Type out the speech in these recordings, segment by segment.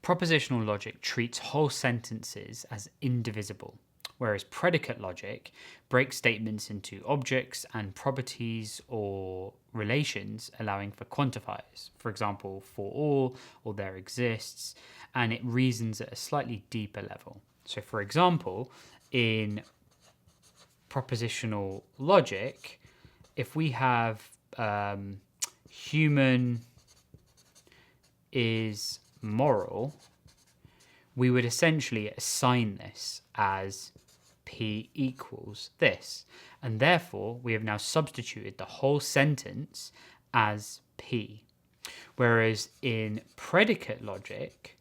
Propositional logic treats whole sentences as indivisible, whereas predicate logic breaks statements into objects and properties or relations, allowing for quantifiers, for example, for all or there exists, and it reasons at a slightly deeper level. So, for example, in propositional logic, if we have human is moral, we would essentially assign this as P equals this. And therefore, we have now substituted the whole sentence as P. Whereas in predicate logic,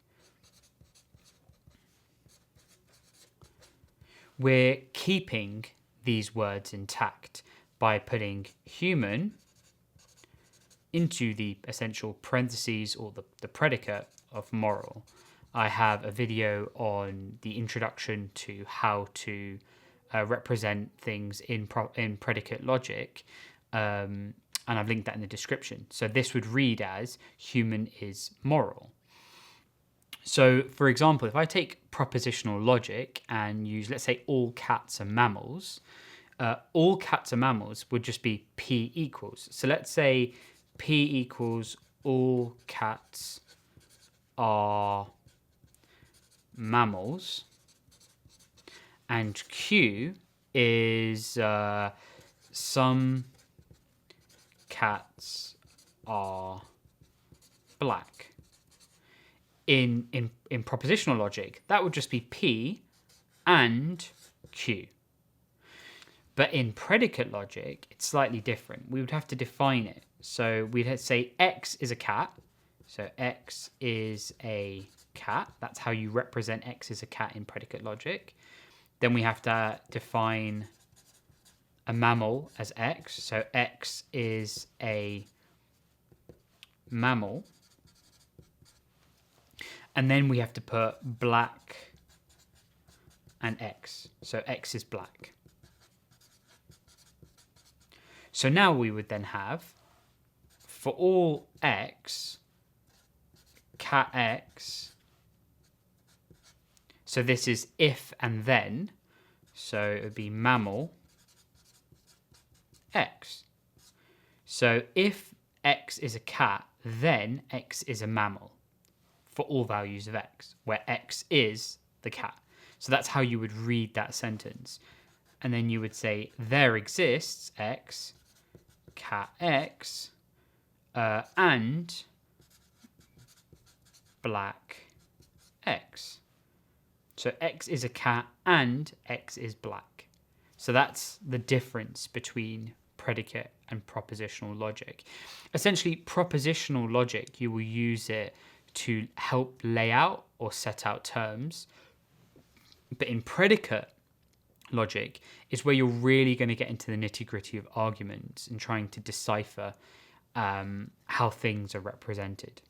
we're keeping these words intact by putting human into the essential parentheses or the predicate of moral. I have a video on the introduction to how to represent things in predicate logic, and I've linked that in the description. So this would read as human is moral. So, for example, if I take propositional logic and use, let's say, all cats are mammals, all cats are mammals would just be P equals. So let's say P equals all cats are mammals, and Q is some cats are black. In propositional logic, that would just be P and Q. But in predicate logic, it's slightly different. We would have to define it. So we'd say X is a cat. So X is a cat. That's how you represent X as a cat in predicate logic. Then we have to define a mammal as X. So X is a mammal. And then we have to put black and X. So X is black. So now we would then have, for all X, cat X. So this is if and then. So it would be mammal X. So if X is a cat, then X is a mammal for all values of X, where X is the cat. So that's how you would read that sentence. And then you would say there exists X, cat X, and black X. So X is a cat and X is black. So that's the difference between predicate and propositional logic. Essentially, propositional logic, you will use it to help lay out or set out terms. But in predicate logic is where you're really going to get into the nitty-gritty of arguments and trying to decipher how things are represented.